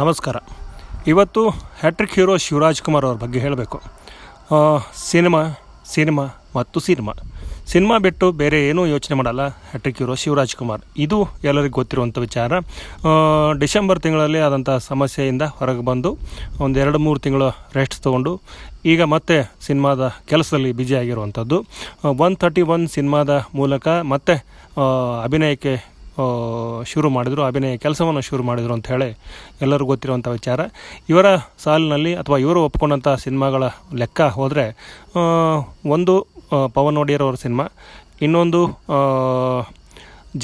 ನಮಸ್ಕಾರ. ಇವತ್ತು hat trick hero Shivraj Kumar ಅವ್ರ ಬಗ್ಗೆ ಹೇಳಬೇಕು. ಸಿನಿಮಾ ಮತ್ತು ಸಿನಿಮಾ ಬಿಟ್ಟು ಬೇರೆ ಏನೂ ಯೋಚನೆ ಮಾಡಲ್ಲ ಹ್ಯಾಟ್ರಿಕ್ ಹೀರೋ ಶಿವರಾಜ್ ಕುಮಾರ್. ಇದು ಎಲ್ಲರಿಗೂ ಗೊತ್ತಿರುವಂಥ ವಿಚಾರ. ಡಿಸೆಂಬರ್ ತಿಂಗಳಲ್ಲಿ ಆದಂಥ ಸಮಸ್ಯೆಯಿಂದ ಹೊರಗೆ ಬಂದು ಒಂದು 2-3 ತಿಂಗಳು ರೆಸ್ಟ್ ತೊಗೊಂಡು ಈಗ ಮತ್ತೆ ಸಿನಿಮಾದ ಕೆಲಸದಲ್ಲಿ ಬ್ಯುಸಿ ಆಗಿರುವಂಥದ್ದು. 131 ಸಿನಿಮಾದ ಮೂಲಕ ಮತ್ತೆ ಅಭಿನಯಕ್ಕೆ ಶುರು ಮಾಡಿದರು, ಅಭಿನಯ ಕೆಲಸವನ್ನು ಶುರು ಮಾಡಿದರು ಅಂತ ಹೇಳಿ ಎಲ್ಲರಿಗೂ ಗೊತ್ತಿರುವಂಥ ವಿಚಾರ. ಇವರ ಸಾಲಿನಲ್ಲಿ ಅಥವಾ ಇವರು ಒಪ್ಕೊಂಡಂಥ ಸಿನಿಮಾಗಳ ಲೆಕ್ಕ ಹೋದರೆ ಒಂದು ಪವನ್ ಒಡೆಯರ್ ಅವ್ರ ಸಿನಿಮಾ, ಇನ್ನೊಂದು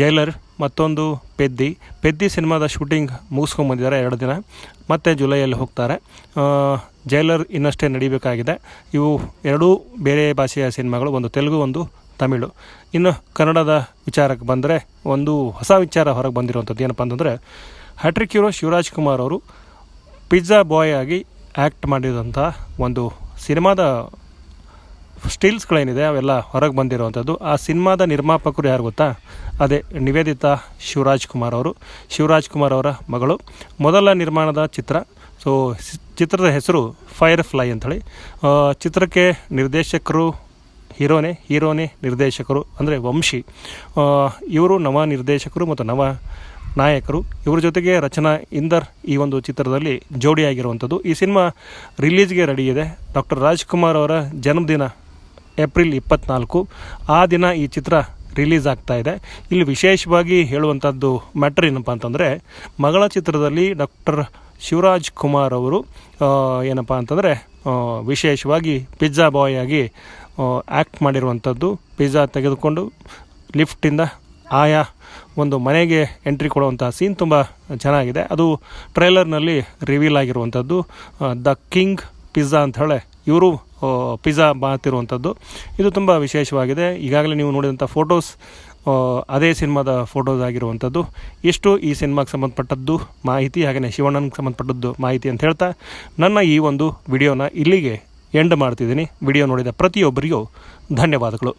ಜೈಲರ್, ಮತ್ತೊಂದು ಪೆದ್ದಿ ಸಿನಿಮಾದ ಶೂಟಿಂಗ್ ಮುಗಿಸ್ಕೊಂಬಂದಿದ್ದಾರೆ 2 ದಿನ, ಮತ್ತು ಜುಲೈಯಲ್ಲಿ ಹೋಗ್ತಾರೆ. ಜೈಲರ್ ಇನ್ನಷ್ಟೇ ನಡೀಬೇಕಾಗಿದೆ. ಇವು ಎರಡೂ ಬೇರೆ ಭಾಷೆಯ ಸಿನಿಮಾಗಳು, ಒಂದು ತೆಲುಗು ಒಂದು ತಮಿಳು. ಇನ್ನು ಕನ್ನಡದ ವಿಚಾರಕ್ಕೆ ಬಂದರೆ ಒಂದು ಹೊಸ ವಿಚಾರ ಹೊರಗೆ ಬಂದಿರುವಂಥದ್ದು ಏನಪ್ಪ ಅಂತಂದರೆ, ಹ್ಯಾಟ್ರಿಕ್ ಹೀರೋ ಶಿವರಾಜ್ ಕುಮಾರ್ ಅವರು ಪಿಜ್ಜಾ ಬಾಯ್ ಆಗಿ ಆ್ಯಕ್ಟ್ ಮಾಡಿದಂಥ ಒಂದು ಸಿನಿಮಾದ ಸ್ಟಿಲ್ಸ್ಗಳೇನಿದೆ ಅವೆಲ್ಲ ಹೊರಗೆ ಬಂದಿರುವಂಥದ್ದು. ಆ ಸಿನಿಮಾದ ನಿರ್ಮಾಪಕರು ಯಾರು ಗೊತ್ತಾ? ಅದೇ ನಿವೇದಿತಾ ಶಿವರಾಜ್ ಕುಮಾರ್ ಅವರ ಮಗಳು. ಮೊದಲ ನಿರ್ಮಾಣದ ಚಿತ್ರ. ಸೊ ಚಿತ್ರದ ಹೆಸರು ಫೈರ್ ಫ್ಲೈ ಅಂಥೇಳಿ. ಚಿತ್ರಕ್ಕೆ ಹೀರೋನೇ ನಿರ್ದೇಶಕರು ಅಂದರೆ ವಂಶಿ. ಇವರು ನವ ನಿರ್ದೇಶಕರು ಮತ್ತು ನವ ನಾಯಕರು. ಇವ್ರ ಜೊತೆಗೆ ರಚನಾ ಇಂದರ್ ಈ ಒಂದು ಚಿತ್ರದಲ್ಲಿ ಜೋಡಿಯಾಗಿರುವಂಥದ್ದು. ಈ ಸಿನಿಮಾ ರಿಲೀಸ್ಗೆ ರೆಡಿ ಇದೆ. ಡಾಕ್ಟರ್ ರಾಜ್ಕುಮಾರ್ ಅವರ ಜನ್ಮದಿನ ಏಪ್ರಿಲ್ 24. ಆ ದಿನ ಈ ಚಿತ್ರ ರಿಲೀಸ್ ಆಗ್ತಾ ಇದೆ. ಇಲ್ಲಿ ವಿಶೇಷವಾಗಿ ಹೇಳುವಂಥದ್ದು ಮ್ಯಾಟ್ರ್ ಏನಪ್ಪ ಅಂತಂದರೆ, ಮಗಳ ಚಿತ್ರದಲ್ಲಿ ಡಾಕ್ಟರ್ ಶಿವರಾಜ್ ಕುಮಾರ್ ಅವರು ಏನಪ್ಪ ಅಂತಂದರೆ ವಿಶೇಷವಾಗಿ ಪಿಜ್ಜಾ ಬಾಯ್ ಆಗಿ ಆ್ಯಕ್ಟ್ ಮಾಡಿರುವಂಥದ್ದು. ಪಿಜ್ಜಾ ತೆಗೆದುಕೊಂಡು ಲಿಫ್ಟಿಂದ ಆಯಾ ಒಂದು ಮನೆಗೆ ಎಂಟ್ರಿ ಕೊಡುವಂಥ ಸೀನ್ ತುಂಬ ಚೆನ್ನಾಗಿದೆ. ಅದು ಟ್ರೈಲರ್ನಲ್ಲಿ ರಿವೀಲ್ ಆಗಿರುವಂಥದ್ದು. ದ ಕಿಂಗ್ ಪಿಜ್ಜಾ ಅಂತ ಹೇಳಿ ಇವರು ಪಿಜ್ಜಾ ಮಾಡ್ತಿರುವಂಥದ್ದು. ಇದು ತುಂಬ ವಿಶೇಷವಾಗಿದೆ. ಈಗಾಗಲೇ ನೀವು ನೋಡಿದಂಥ ಫೋಟೋಸ್ ಅದೇ ಸಿನಿಮಾದ ಫೋಟೋಸ್ ಆಗಿರುವಂಥದ್ದು. ಇಷ್ಟು ಈ ಸಿನಿಮಾಗೆ ಸಂಬಂಧಪಟ್ಟದ್ದು ಮಾಹಿತಿ, ಹಾಗೆಯೇ ಶಿವಣ್ಣನಿಗೆ ಸಂಬಂಧಪಟ್ಟದ್ದು ಮಾಹಿತಿ ಅಂತ ಹೇಳ್ತಾ ನನ್ನ ಈ ಒಂದು ವಿಡಿಯೋನ ಇಲ್ಲಿಗೆ ಎಂಡ್ ಮಾಡ್ತಿದ್ದೀನಿ. ವಿಡಿಯೋ ನೋಡಿದ ಪ್ರತಿಯೊಬ್ಬರಿಗೂ ಧನ್ಯವಾದಗಳು.